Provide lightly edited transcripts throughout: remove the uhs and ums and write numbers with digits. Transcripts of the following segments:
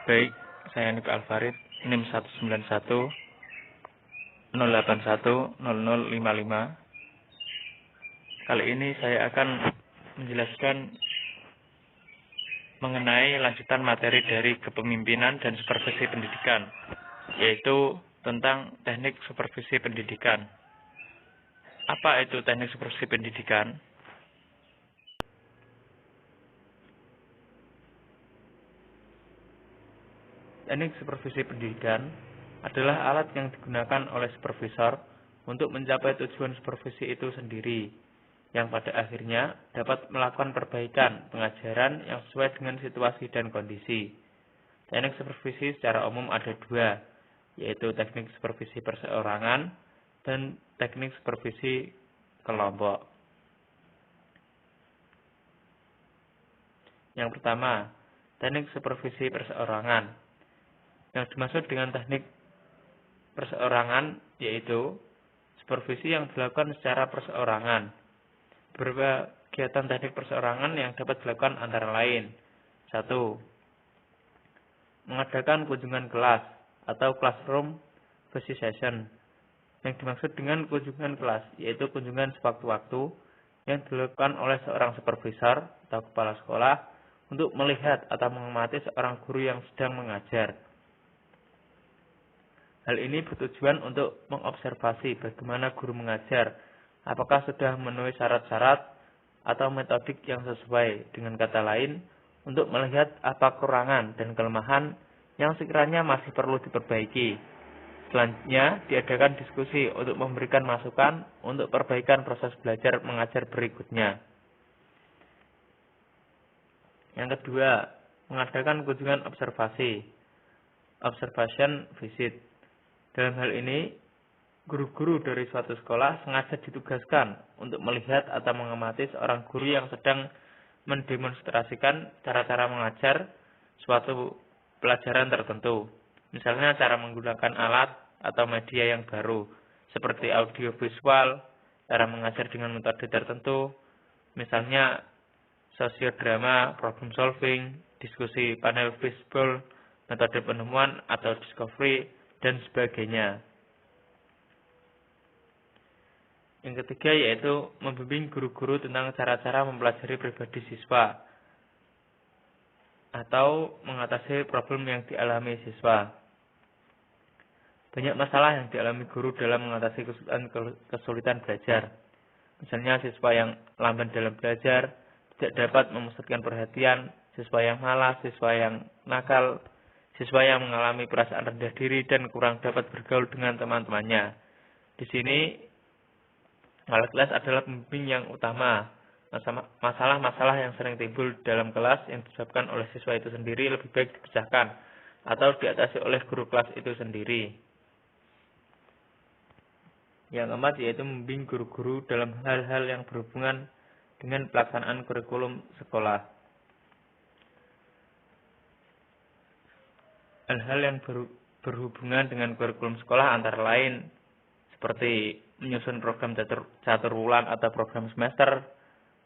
Baik, saya Nip Alfarid, NIM 191 081 0055. Kali ini saya akan menjelaskan mengenai lanjutan materi dari kepemimpinan dan supervisi pendidikan, yaitu tentang teknik supervisi pendidikan. Apa itu teknik supervisi pendidikan? Teknik supervisi pendidikan adalah alat yang digunakan oleh supervisor untuk mencapai tujuan supervisi itu sendiri, yang pada akhirnya dapat melakukan perbaikan pengajaran yang sesuai dengan situasi dan kondisi. Teknik supervisi secara umum ada dua, yaitu teknik supervisi perseorangan dan teknik supervisi kelompok. Yang pertama, teknik supervisi perseorangan. Yang dimaksud dengan teknik perseorangan yaitu supervisi yang dilakukan secara perseorangan. Beberapa kegiatan teknik perseorangan yang dapat dilakukan antara lain: 1. Mengadakan kunjungan kelas atau classroom visit session. Yang dimaksud dengan kunjungan kelas yaitu kunjungan sewaktu-waktu yang dilakukan oleh seorang supervisor atau kepala sekolah untuk melihat atau mengamati seorang guru yang sedang mengajar. Hal ini bertujuan untuk mengobservasi bagaimana guru mengajar, apakah sudah memenuhi syarat-syarat atau metodik yang sesuai. Dengan kata lain, untuk melihat apa kekurangan dan kelemahan yang sekiranya masih perlu diperbaiki. Selanjutnya, diadakan diskusi untuk memberikan masukan untuk perbaikan proses belajar mengajar berikutnya. Yang kedua, mengadakan kunjungan observasi, observation visit. Dalam hal ini, guru-guru dari suatu sekolah sengaja ditugaskan untuk melihat atau mengamati seorang guru yang sedang mendemonstrasikan cara-cara mengajar suatu pelajaran tertentu. Misalnya cara menggunakan alat atau media yang baru, seperti audio visual, cara mengajar dengan metode tertentu, misalnya sosiodrama, problem solving, diskusi panel fishbowl, metode penemuan atau discovery, dan sebagainya. Yang ketiga yaitu membimbing guru-guru tentang cara-cara mempelajari pribadi siswa atau mengatasi problem yang dialami siswa. Banyak masalah yang dialami guru dalam mengatasi kesulitan belajar. Misalnya siswa yang lamban dalam belajar, tidak dapat memusatkan perhatian, siswa yang malas, siswa yang nakal, siswa yang mengalami perasaan rendah diri dan kurang dapat bergaul dengan teman-temannya. Di sini, wali kelas adalah pembimbing yang utama. Masalah-masalah yang sering timbul dalam kelas yang disebabkan oleh siswa itu sendiri lebih baik dipecahkan atau diatasi oleh guru kelas itu sendiri. Yang keempat yaitu membimbing guru-guru dalam hal-hal yang berhubungan dengan pelaksanaan kurikulum sekolah. Hal-hal yang berhubungan dengan kurikulum sekolah antara lain seperti menyusun program catur bulan atau program semester,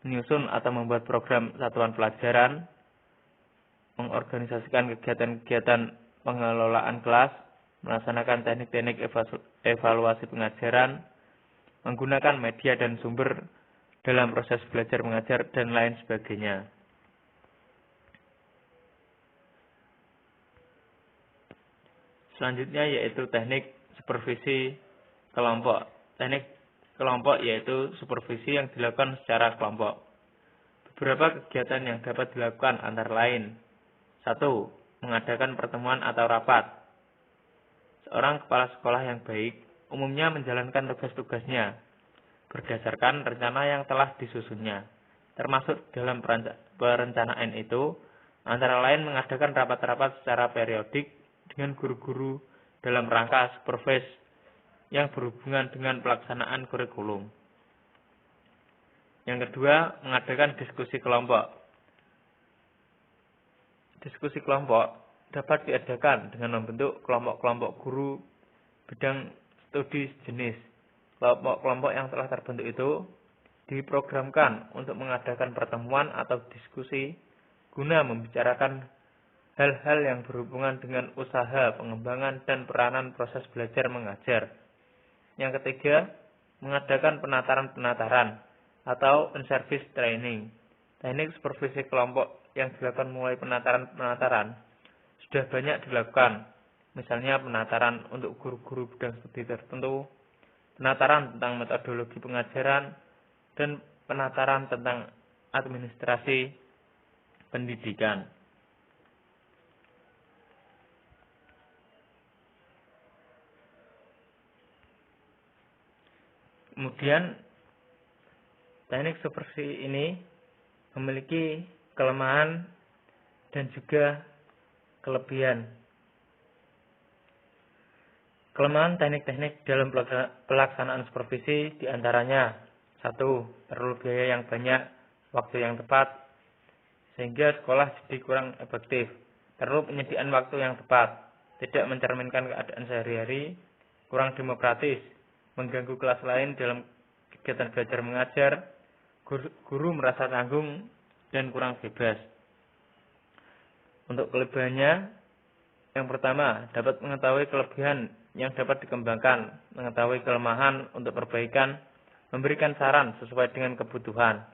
menyusun atau membuat program satuan pelajaran, mengorganisasikan kegiatan-kegiatan pengelolaan kelas, melaksanakan teknik-teknik evaluasi pengajaran, menggunakan media dan sumber dalam proses belajar mengajar, dan lain sebagainya. Selanjutnya yaitu teknik supervisi kelompok. Teknik kelompok yaitu supervisi yang dilakukan secara kelompok. Beberapa kegiatan yang dapat dilakukan antara lain: 1. Mengadakan pertemuan atau rapat. Seorang kepala sekolah yang baik umumnya menjalankan tugas-tugasnya berdasarkan rencana yang telah disusunnya. Termasuk dalam perencanaan itu, antara lain mengadakan rapat-rapat secara periodik dengan guru-guru dalam rangka supervise yang berhubungan dengan pelaksanaan kurikulum. Yang kedua, mengadakan diskusi kelompok. Diskusi kelompok dapat diadakan dengan membentuk kelompok-kelompok guru bidang studi sejenis. Kelompok-kelompok yang telah terbentuk itu diprogramkan untuk mengadakan pertemuan atau diskusi guna membicarakan hal-hal yang berhubungan dengan usaha, pengembangan, dan peranan proses belajar mengajar. Yang ketiga, mengadakan penataran-penataran atau in-service training. Teknik supervisi kelompok yang dilakukan mulai penataran-penataran sudah banyak dilakukan. Misalnya penataran untuk guru-guru bidang studi tertentu, penataran tentang metodologi pengajaran, dan penataran tentang administrasi pendidikan. Kemudian, teknik supervisi ini memiliki kelemahan dan juga kelebihan. Kelemahan teknik-teknik dalam pelaksanaan supervisi diantaranya: 1. Perlu biaya yang banyak, waktu yang tepat, sehingga sekolah jadi kurang efektif. Perlu penyediaan waktu yang tepat, tidak mencerminkan keadaan sehari-hari, kurang demokratis, mengganggu kelas lain dalam kegiatan belajar mengajar, guru merasa tanggung, dan kurang bebas. Untuk kelebihannya, yang pertama, dapat mengetahui kelebihan yang dapat dikembangkan, mengetahui kelemahan untuk perbaikan, memberikan saran sesuai dengan kebutuhan.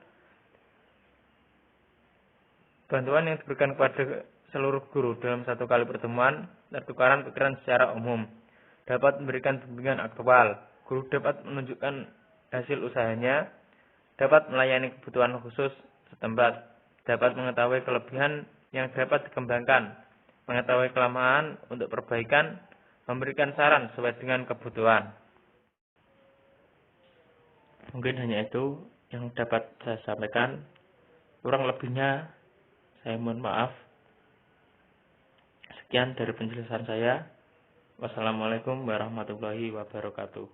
Bantuan yang diberikan kepada seluruh guru dalam satu kali pertemuan, pertukaran pikiran secara umum, dapat memberikan bimbingan aktual. Guru dapat menunjukkan hasil usahanya, dapat melayani kebutuhan khusus setempat, dapat mengetahui kelebihan yang dapat dikembangkan, mengetahui kelemahan untuk perbaikan, memberikan saran sesuai dengan kebutuhan. Mungkin hanya itu yang dapat saya sampaikan. Kurang lebihnya saya mohon maaf. Sekian dari penjelasan saya. Wassalamualaikum warahmatullahi wabarakatuh.